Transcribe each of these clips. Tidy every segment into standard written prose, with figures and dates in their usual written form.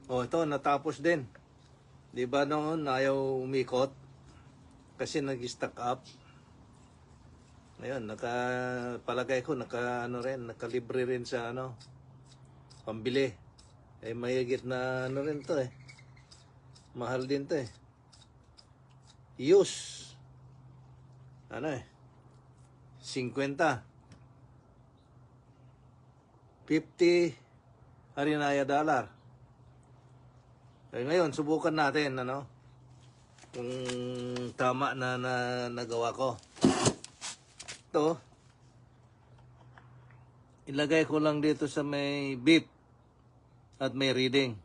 O ito, natapos din. Di ba noon ayaw umikot? Kasi nag-stack up. Ngayon, palagay ko, nakalibre rin sa pambili. Mayigit na rin to eh. Mahal din to eh. Use. 50. 50 harinaya dollar. Ngayon, subukan natin, kung tama na nagawa ko. Ito, ilagay ko lang dito sa may beep at may reading.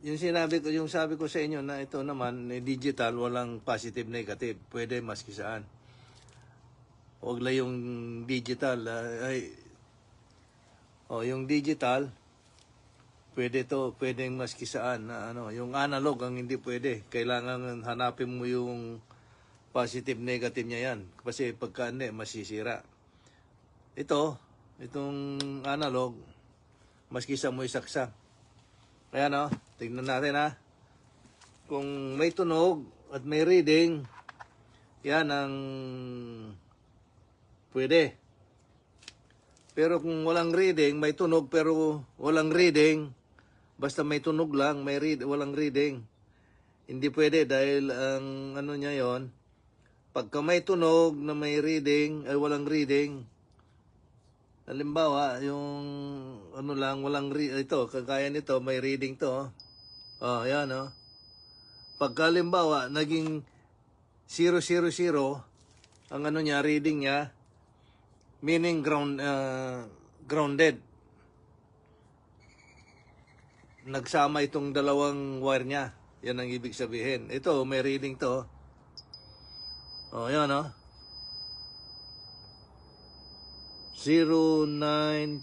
Yung sabi ko sa inyo na ito naman, digital, walang positive, negative. Pwede maski saan. Huwag lang yung digital. Yung digital, pwedeng maski saan. Yung analog ang hindi pwede. Kailangan hanapin mo yung positive, negative niya yan. Kasi pagka hindi, masisira. Itong analog, maski sa mo isaksak. Kaya tignan natin kung may tunog at may reading, yan ang pwede. Pero kung walang reading, may tunog pero walang reading, basta may tunog lang, walang reading, hindi pwede dahil ang niya yon, pagka may tunog na may reading ay walang reading. Halimbawa, yung walang ito, kagaya nito, may reading to. Yan Pagka halimbawa, naging 000, ang niya, reading niya, meaning grounded. Nagsama itong dalawang wire niya. Yan ang ibig sabihin. Ito, may reading to. Yan 0940.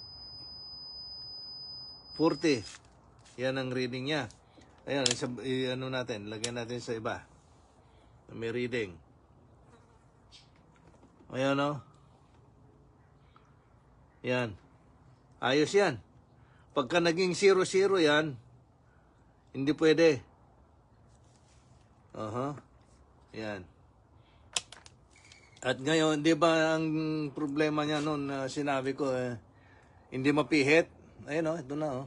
Yan ang reading niya. Ayan, natin, lagyan natin sa iba. May reading. Ayan Yan. Ayos yan. Pagka naging 00 yan, hindi pwede. Yan. At ngayon, di ba ang problema niya noon na sinabi ko, hindi mapihit. Ayun ito na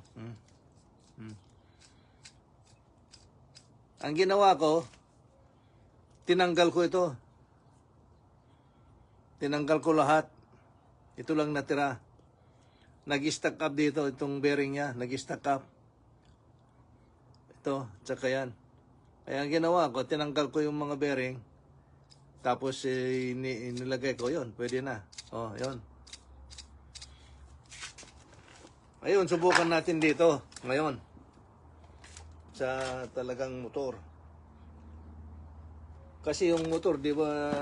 Ang ginawa ko, tinanggal ko ito. Tinanggal ko lahat. Ito lang natira. Nag-stack up dito, itong bearing niya, nag-stack up. Ito, tsaka yan. Kaya ang ginawa ko, tinanggal ko yung mga bearing. Tapos inilagay ko yon, pwede na. Yon. Ayun, subukan natin dito ngayon sa talagang motor. Kasi yung motor, di ba,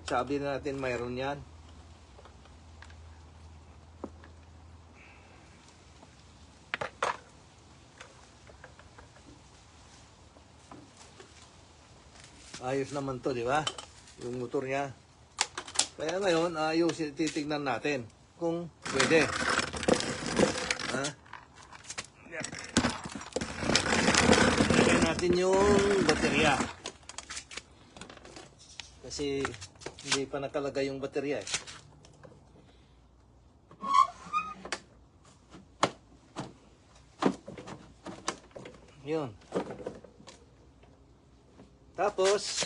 sabi natin mayroon yan. Ayos naman to, di ba? Yung motor niya. Kaya ngayon, titignan natin kung pwede. Lagyan natin yung baterya. Kasi hindi pa nakalagay yung baterya Yun. Tapos,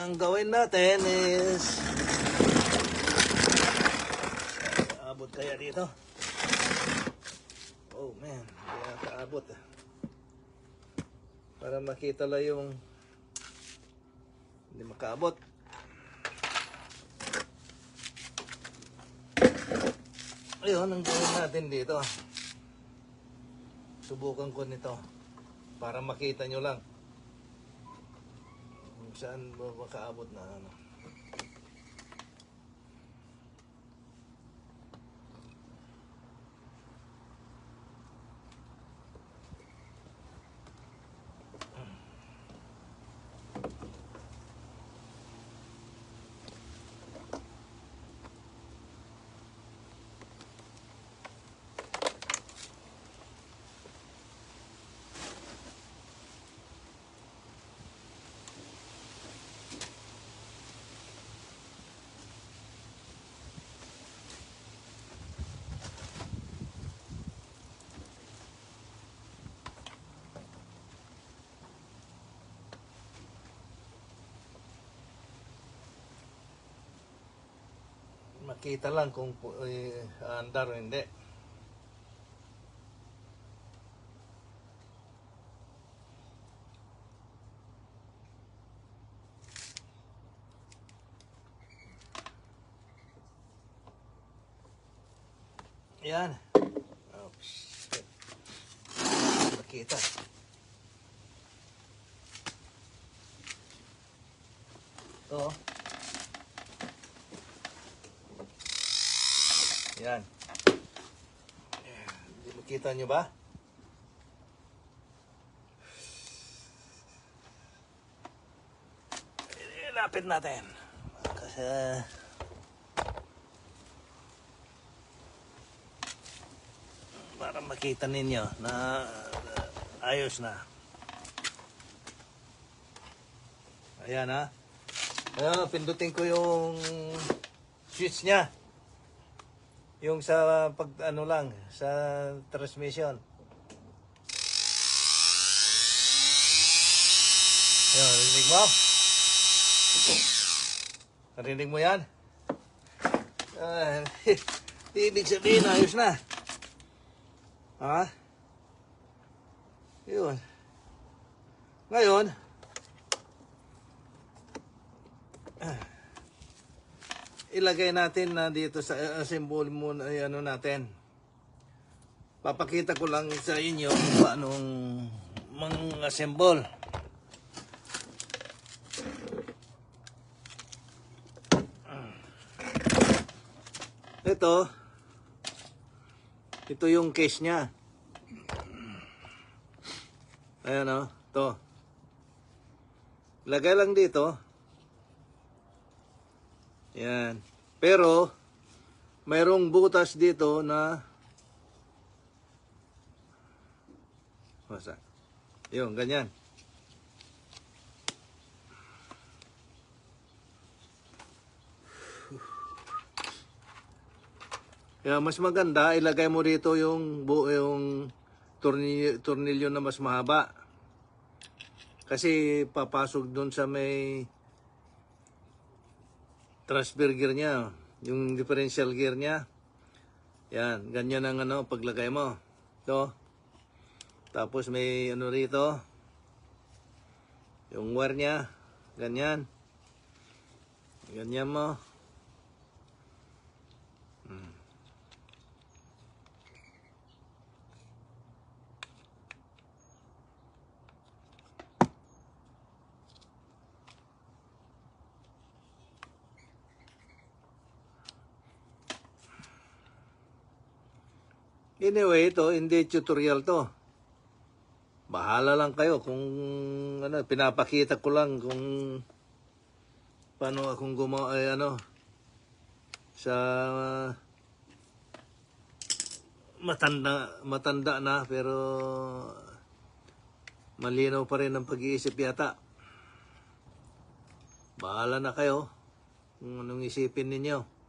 ang gawin natin is, abot kaya dito? Oh man, kaya kaabot para makita lang yung hindi makaabot. Ayun, ang gawin natin dito. Subukan ko nito para makita nyo lang kung saan makaabot na makita lang kung andar o hindi. Yan. Oops. Makita. Ito. Yan. Makita nyo ba? Ilapit natin. Kasi para makita ninyo na ayos na. Ayan ha. Ayan, pindutin ko yung switch niya. Yung sa pag ano lang, sa transmission. Ayan, narinig mo? Narinig mo yan? Ibig sabihin, ayos na. Ha? Yun. Ngayon, ilagay natin na dito sa assemble mo ano natin. Papakita ko lang sa inyo kung paano mang-assemble. Ito yung case niya. Ayan o, ito. Lagay lang dito. Yan. Pero, mayroong butas dito na masa. Yung, ganyan. Kaya mas maganda, ilagay mo dito yung tornilyo na mas mahaba. Kasi papasok doon sa may transfer gear niya, yung differential gear niya. Yan, ganyan ang paglagay mo. Ito. Tapos may rito. Yung wire niya, ganyan. Ganyan mo. Anyway, ito hindi tutorial to. Bahala lang kayo kung pinapakita ko lang kung paano akong gumawa sa matanda na pero malinaw pa rin ang pag-iisip yata. Bahala na kayo kung anong isipin ninyo.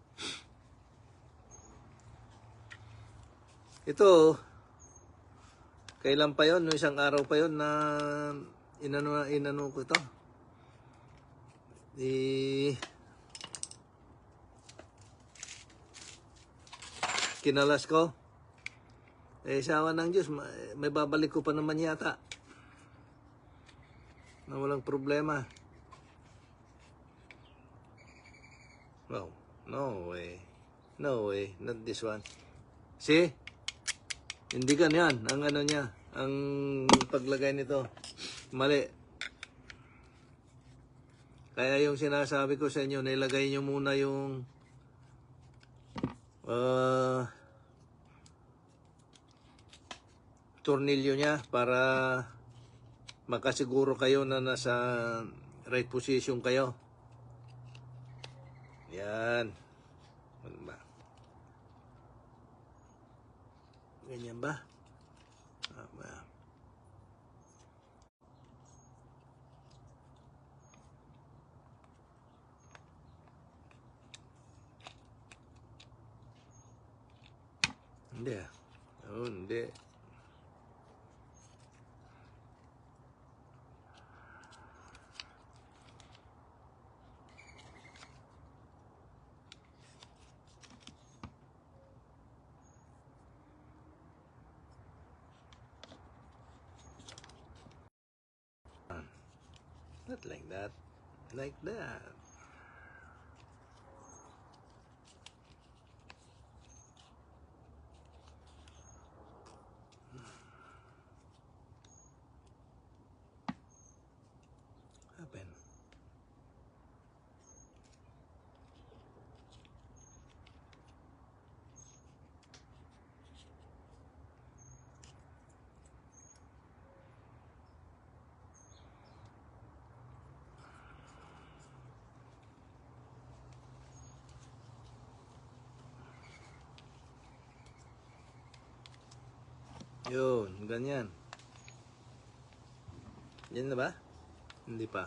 Ito, kailan pa yon? Isang araw pa yon na inano ko ito. Kinalas ko. Sawa ng Diyos, may babalik ko pa naman yata. Na walang problema. No way. No way, not this one. See? Hindi ganyan ang niya, ang paglagay nito. Mali. Kaya yung sinasabi ko sa inyo, nilagay nyo muna yung tornilyo niya para makasiguro kayo na nasa right position kayo. Yan. Ano ba? Ganyan ba? Hindi ah. Oh, hindi. Not like that. Like that. Happen. Yun, ganyan. Yan na ba? Hindi pa.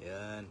Yan.